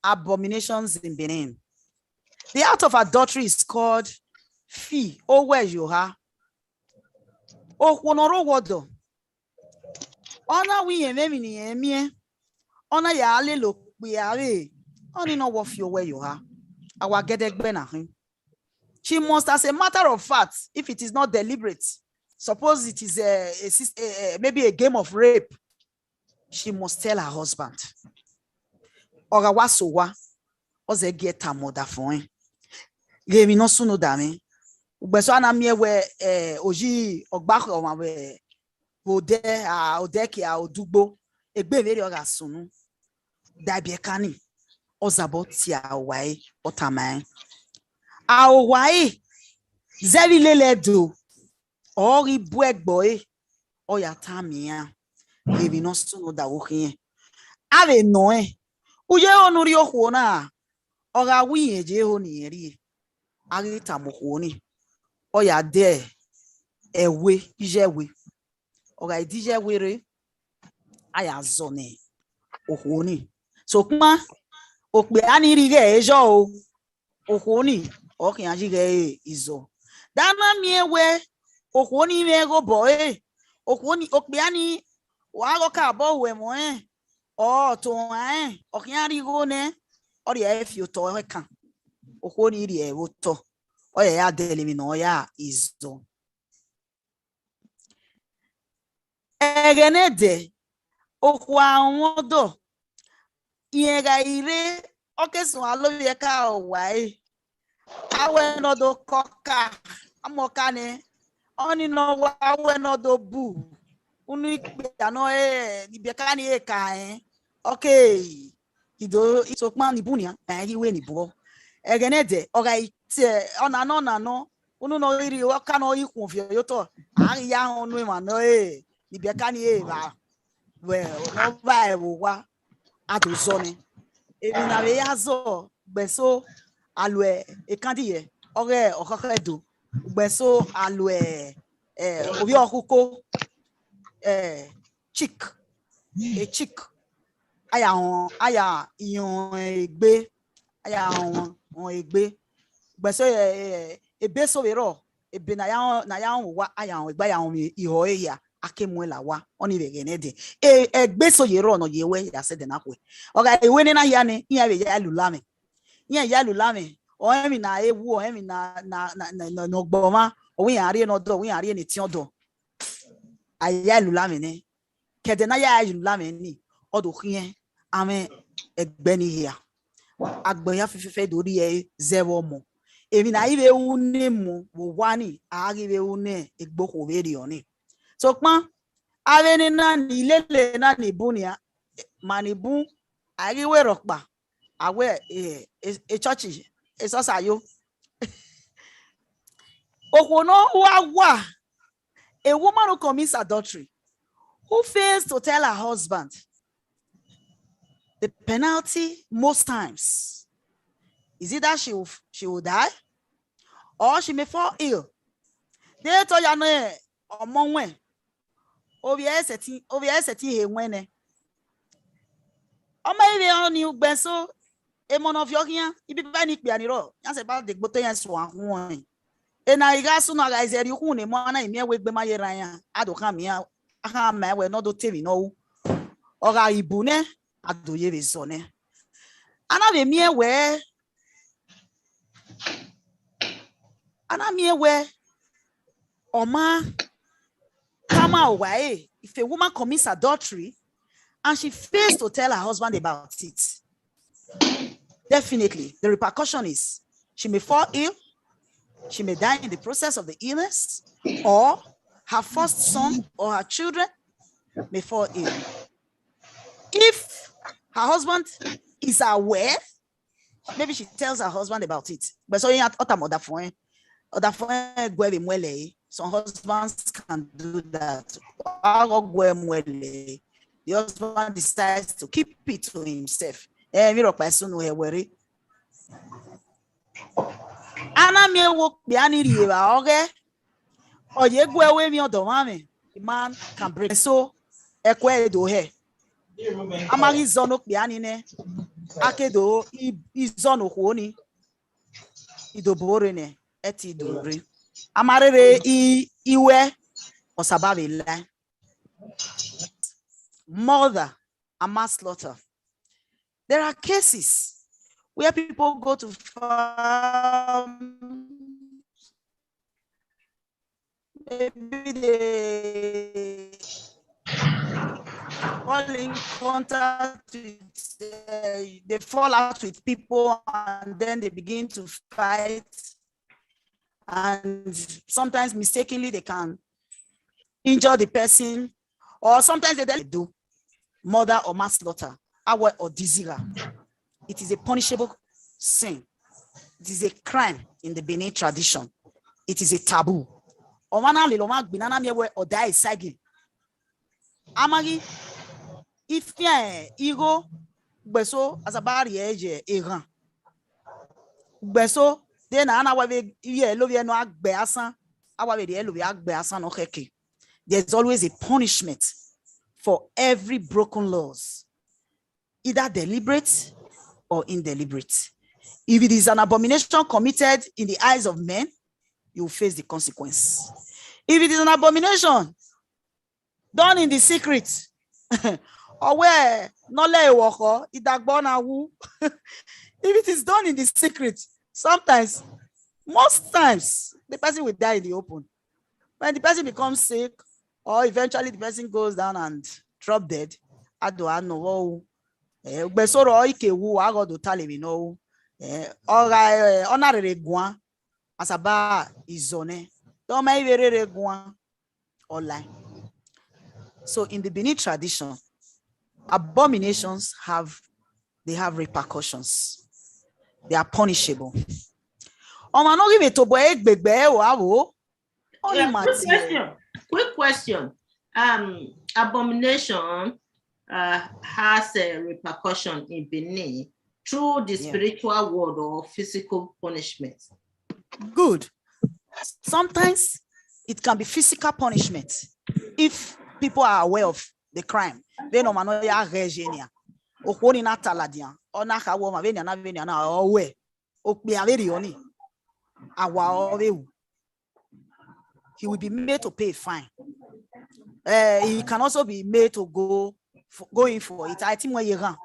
abominations in Benin. The act of adultery is called fi owe yoha. O honoro wodo. Ona wi yeme ni yeme. Ona ya ale lo pe are. Oni no wo fi owe yoha. Awa gedegbe na hin. She must, as a matter of fact, if it is not deliberate, suppose it is maybe a game of rape, she must tell her husband. Oga wasowa oze get her mother for him. Gemi no suno dami. Ugbeso anamie we oji ogbako ma we ode odeki a odugbo egbe veri oga sunu. Dabiekani ozabo ti awai otamai. Awai zevi lele do ori buegboe oya tamia. Gemi no suno da wokin. Ave noe. Uye onuri ohuona oga wiye je ho ni eri agita mohoni oya de ewe ijewe oga idije were aya zone ohoni so kuma okpe ani rige ejo o ohoni okin ajige izo dana miewe ohoni mego boy ohoni okpe ani wa go ka bo we mo o to okin ari go ne ori efi oto kan ohoni iri ewoto oya ya dele mi no ya izo egenede okwa wodo yega ire okesun aloye ka owai awe no do koka amoka ne oni no wa awe no do bu unu ikpe ano ibeka ni eka okay ido isokma ni bunia iwe ni bo egenede oga ite ona no unu no iri waka no ikun fi yoto ari ya onu ma no ibeka ni ba we no ba e wa adozo ni ebi na be yazo gbeso alwe ekandiye ore okokedo gbeso alwe obi okuko chick aya iyon egbe aya on egbe gbeso ebe so wero ebe na ya wa aya on egba ya on iho eya akemwela wa oni begenede egbe so yero no yewe ya se de na kwe oga ewe ni na ya ni iya be ya lulame o emi na ewu o emi na no gboma o wi ari no do wi ari ni ti odo aya lulame ni kede na ya lulame ni odo kien ame egbe ni ya agbo ya fefefe dori e zero mo emi na ibe uni mu wo wani ari be uni egbo ko beri oni so pon aveni na ni lele na ni bunia manibu ari we ropa awe church so sayo okono wa a woman who commits adultery who fails to tell her husband the penalty most times is either she will die or she may fall ill. They told you no omonwe obi eseti he nwene o ma ibe oni ugbenso emono fiokian ibi ba ni pe aniro yan se ba de gboto yan so ahun e na iga su no ga izeri hu ne mo na imi ewe gbe ma yera yan adokan mi aha ma we no do temi no o ga ibu ne adoye be so ne ana be mi ewe oma kama away if a woman commits adultery and she fails to tell her husband about it, definitely the repercussion is she may fall ill, she may die in the process of the illness, or her first son or her children may fall ill. If her husband is aware, maybe she tells her husband about it. But so some husbands can do that. The husband decides to keep it to himself. The man can break. So, amari zono pianine akedo izono huoni idobore ne eti dore amarere iwe osababile murder and manslaughter. There are cases where people go to farm, maybe they fall in contact with, they fall out with people and then they begin to fight. And sometimes mistakenly they can injure the person, or sometimes they do murder or manslaughter, or diziga. It is a punishable sin. It is a crime in the Benin tradition. It is a taboo. Or die sagi. Amagi, if ego beso as a barrier, Iran. Beso, then Anawave, Lovia no Agbeasan, Awabe the Elovia Agbeasan no Heke. There's always a punishment for every broken laws, either deliberate or indeliberate. If it is an abomination committed in the eyes of men, you will face the consequence. If it is an abomination done in the secret, or where if it is done in the secret, sometimes, most times, the person will die in the open. When the person becomes sick, or eventually the person goes down and drop dead, I don't know. Besoro ike wu agodo talibi no. Honorary guan asaba izone. Don't make very guan online. So in the Benin tradition, abominations have repercussions. They are punishable. Quick question. Abomination has a repercussion in Benin through the spiritual world or physical punishment. Good. Sometimes it can be physical punishment if people are aware of the crime. Then he will be made to pay a fine. He can also be made to go in for it. I think when you run,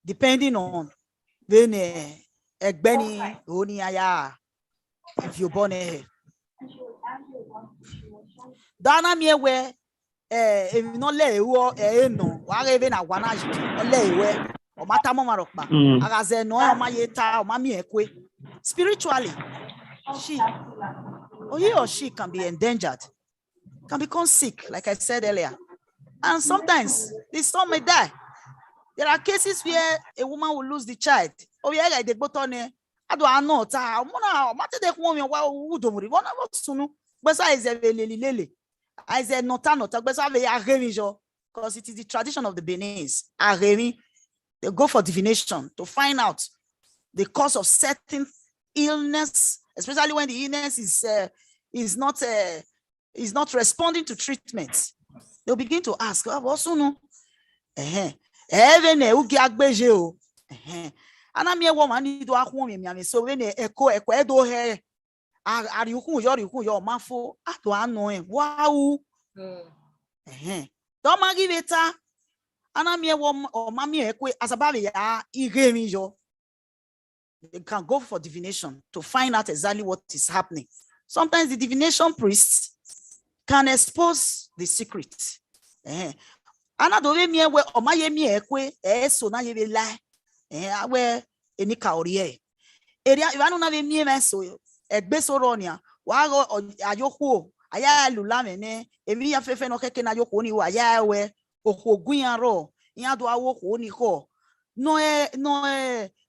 depending on when Egbeni Oniaya, if you born a Dana me where if not lay no, why even a one lay where or Matamarokma, Agaze no Mayeta or Mami Eque. Spiritually, he or she can be endangered, can become sick, like I said earlier. And sometimes the son may die. There are cases where a woman will lose the child. Oh, yeah, like the botone. I don't know. I said, because it is the tradition of the Beninese. They go for divination to find out the cause of certain illness, especially when the illness is not responding to treatment. They'll begin to ask, so when echo are you your mafo wow. Don't give it or mammy as a they can go for divination to find out exactly what is happening. Sometimes the divination priests can expose the secret. Anadore me we o maye mi ekwe so na ye be lie we enika orie area ivanu na be mi me so egbe so ronia wa ayoko aya lula me ne emi ya fefe no keke na yoko ni wa ya we ogun yan ro yan do awoko ni ko no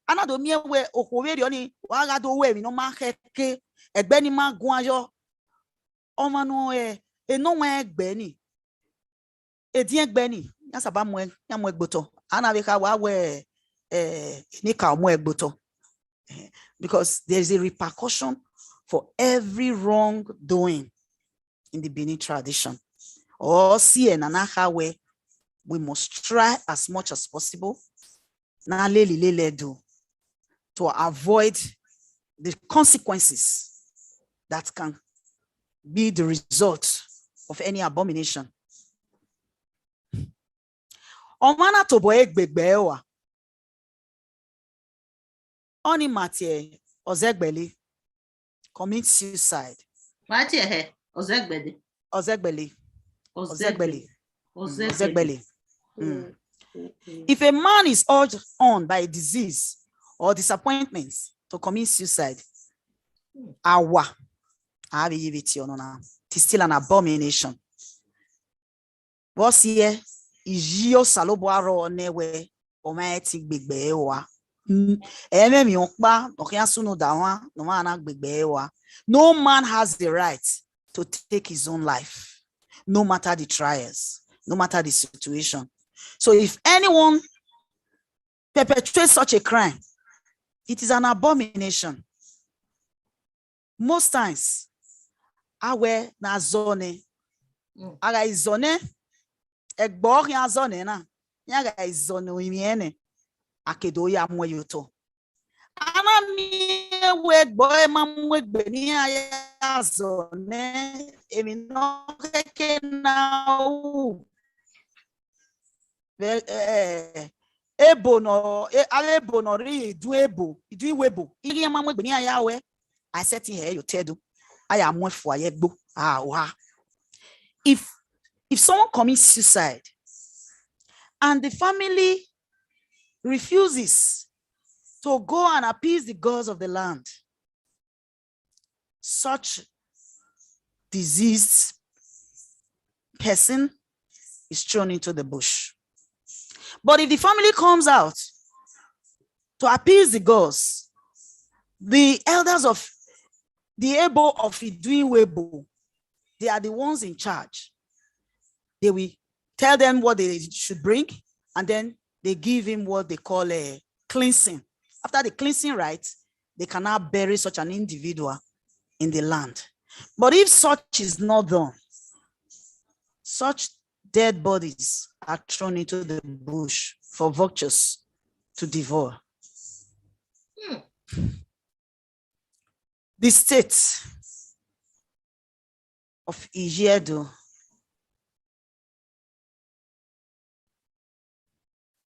anado mi we okoweri oni wa ga do we mi no ma keke egbe ni ma gun ayo o ma no eno we egbe ni edien gbeni yasaba mo egboto anabeka wa we nika mo egboto because there is a repercussion for every wrong doing in the Benin tradition. Or see and we must try as much as possible na lele do to avoid the consequences that can be the result of any abomination. Omana tobo egbegbe wa. Oni matie ozegbeli commit suicide. Matie he. Ozegbede. Ozegbele. Ozegbele. Ozegbele. Okay. If a man is urged on by a disease or disappointments to commit suicide, it is still an abomination. What's here is your salobuaro newe omaetic big bewa. No man has the right to take his own life, no matter the trials, no matter the situation. So if anyone perpetrates such a crime, it is an abomination. Most times, awe na zone, aga izone, egbor ya zone na, yaga izone uimiene, akedo ya mwe yuto. Ana miye wegboe mamwegbe ya zone, emi no keke na u. Ebo no ri du webo. Iri mamwegbe ni ayawe. I said here you tell I am one for yegbo. If someone commits suicide and the family refuses to go and appease the gods of the land, such diseased person is thrown into the bush. But if the family comes out to appease the gods, the elders of the Ebo of doing Webo, they are the ones in charge. They will tell them what they should bring, and then they give him what they call a cleansing. After the cleansing rites, they cannot bury such an individual in the land. But if such is not done, such dead bodies are thrown into the bush for vultures to devour. The state of IYI,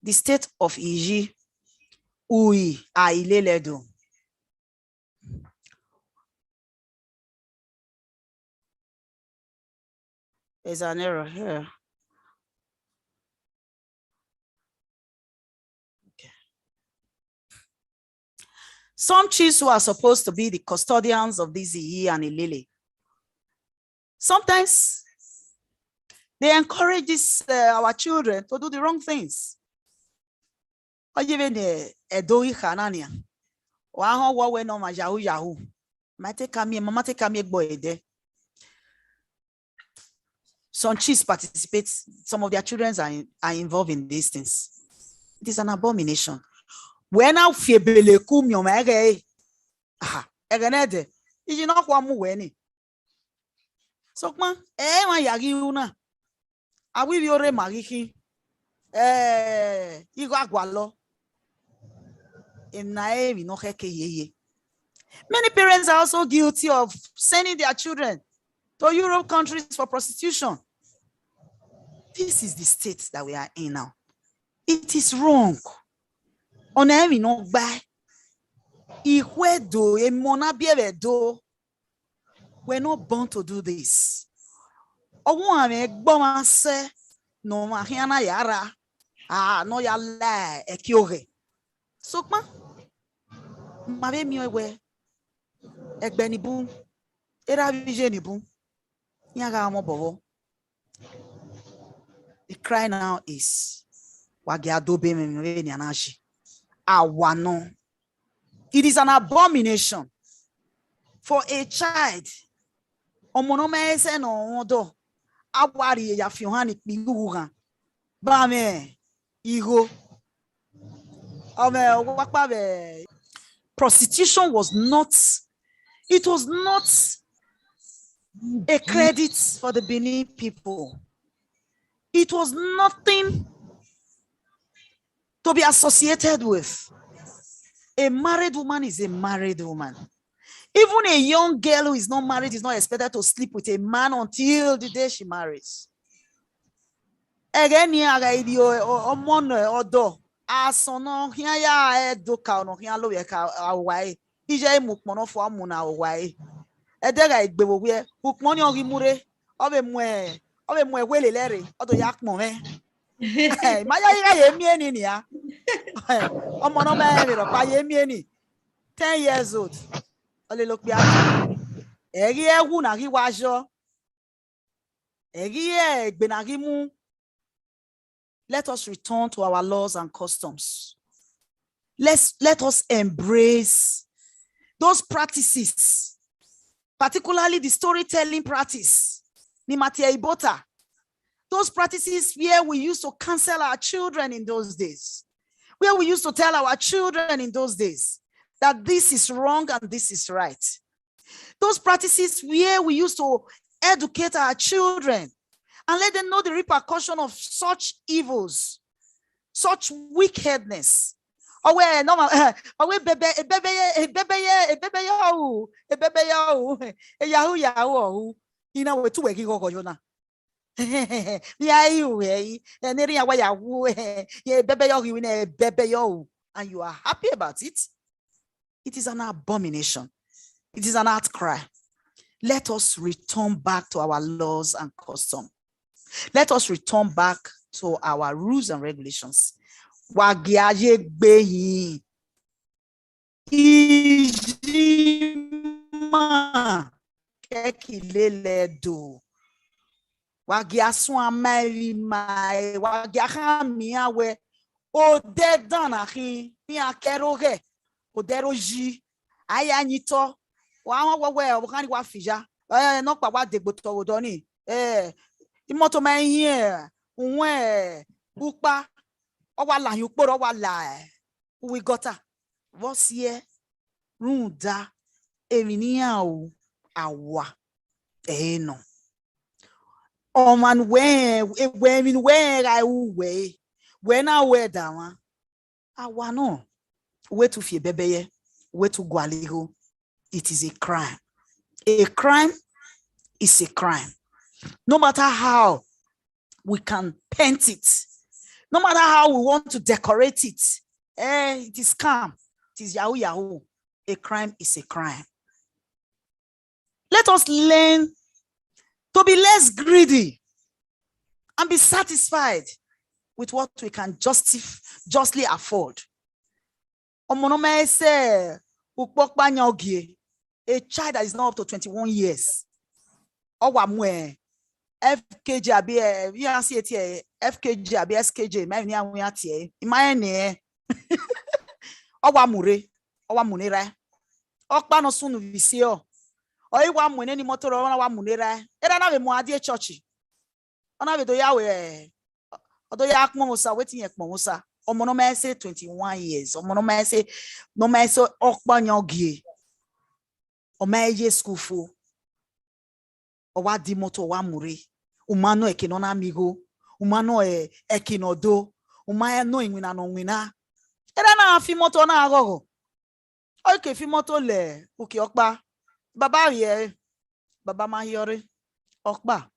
the state of IYI IYI There's an error here. Okay. Some chiefs who are supposed to be the custodians of this IYI and ILELE, sometimes they encourage our children to do the wrong things. Or even Edoi Hanania, or how no Yahoo. Mama take me boy there. Some chiefs participate, some of their children are involved in these things. It is an abomination. When I feel belekum your mege, egenede, you know what mu weni. So man, ma yagi una. I will yore magiki. Igo agwalo. No ye. Many parents are also guilty of sending their children to Europe countries for prostitution. This is the state that we are in now. It is wrong. We're not born to do this. So, the cry now is it is an abomination for a child prostitution was not a credit for the Benin people. It was nothing to be associated with. A married woman is a married woman. Even a young girl who is not married is not expected to sleep with a man until the day she marries. Again, Edega igbewo we ukmoni orimure obe mwe welelere odo yakmo me. Maya ira yemi eni ni ya. Omo no me ro pa yemi eni. 10 years old. Ole lo pe aki. Eri ewu na ri wajo. Eri egbe na ri mu. Let us return to our laws and customs. Let us embrace those practices, particularly the storytelling practice. Those practices where we used to counsel our children in those days, where we used to tell our children in those days that this is wrong and this is right. Those practices where we used to educate our children and let them know the repercussion of such evils, such wickedness. Owe no owe bebe yahoo ina we tuwe ki gogo yona ya you neri ya wa yahoo ye bebe yo wi na bebe yo, and you are happy about it. It is an abomination. It is an outcry. Let us return back to our laws and custom. Let us return back to our rules and regulations. Wagiaje gbeyin ijima kekilele do wagiasun amari mai wagiahami awe odedan akin ni akeroge oderoji ayanyito wa won wowe o kan wa fija no pa wa degbo to odo ni imoto ma yin unwe upa Owala yukporo wala we got her. What's here? Runda eminia awa no. Oh man, where I way when I wear down awa no where to fear bebe where to gwaligo. It is a crime. A crime is a crime. No matter how we can paint it, no matter how we want to decorate it, it is scam. It is yahoo yahoo. A crime is a crime. Let us learn to be less greedy and be satisfied with what we can justly afford. A child that is not up to 21 years. FKJ abi FKJ abi SKJ ma ni awon atie ima ne owa munira okpa no sunu visio oiwa mune ni motor wa munira era na be mu ade church ona be do ya we odo ya akmo musa wetin ye kpon musa omo no ma say 21 years omo no ma say okpa nyogie o ma ye school fo owa di motor wa muri umano ekino na amigo umano ekinodo umano inwina no nwina era na afi motor na agogo oke fi motor le uki okpa baba ye baba ma yore okpa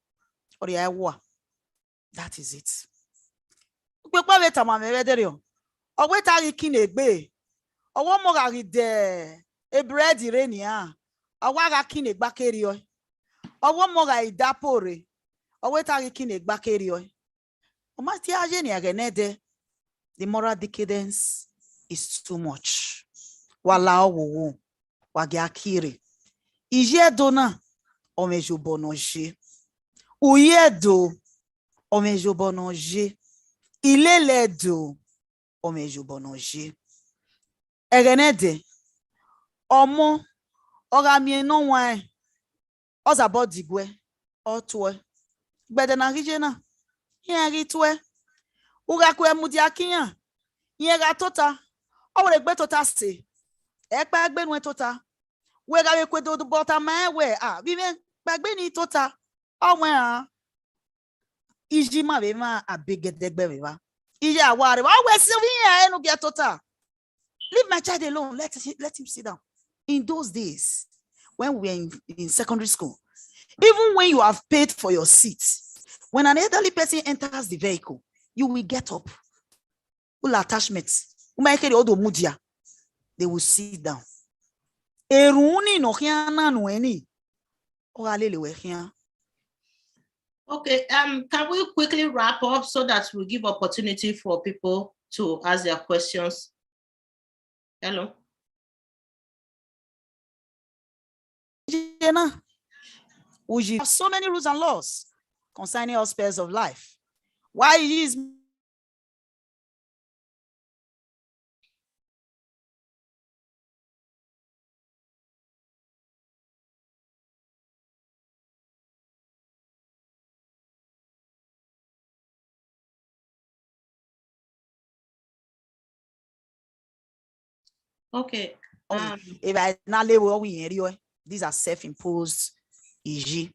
ori ewa. That is it. Pepa beta ma me wederio ogwe tari kinegbe owo mo gari de e bread reni a owa ga kinegba kerio owo mo ga idapore owe tari kinegba kerio o ma ti aje ni agenede. The moral decadence is too much. Wala owo wage akire ije dona omejo bonoje uyedo omejo bonoje ilele do omejo bonoje egenede omo ogamie no wan ozabodigwe otwe gbede na rije na yen ri twe uga kwe mudi akiyan yen ga tota owre gbe tota se e pa gbe nu tota we ga we kwe do bota ma we bi me gbagbe ni tota owen iji ma be ma abegedegbe be ba ije aware wa we si yen enu get tota. Leave my child alone. Let him sit down. In those days, when we were in secondary school, even when you have paid for your seat, when an elderly person enters the vehicle, you will get up. All attachments. They will sit down. Eruni no hiana no eni. Okay, can we quickly wrap up so that we give opportunity for people to ask their questions? Hello. We have so many rules and laws concerning all spheres of life. Why is Okay. These are self-imposed IYI.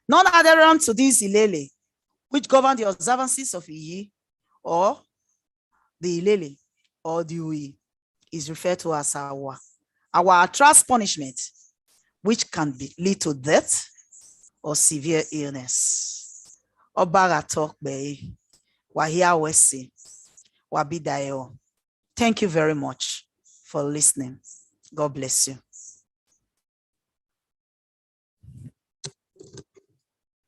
Non-adherent to this ILELE, which govern the observances of IYI or the ILELE or the UI, is referred to as our trust punishment, which can lead to death or severe illness. Thank you very much for listening. God bless you.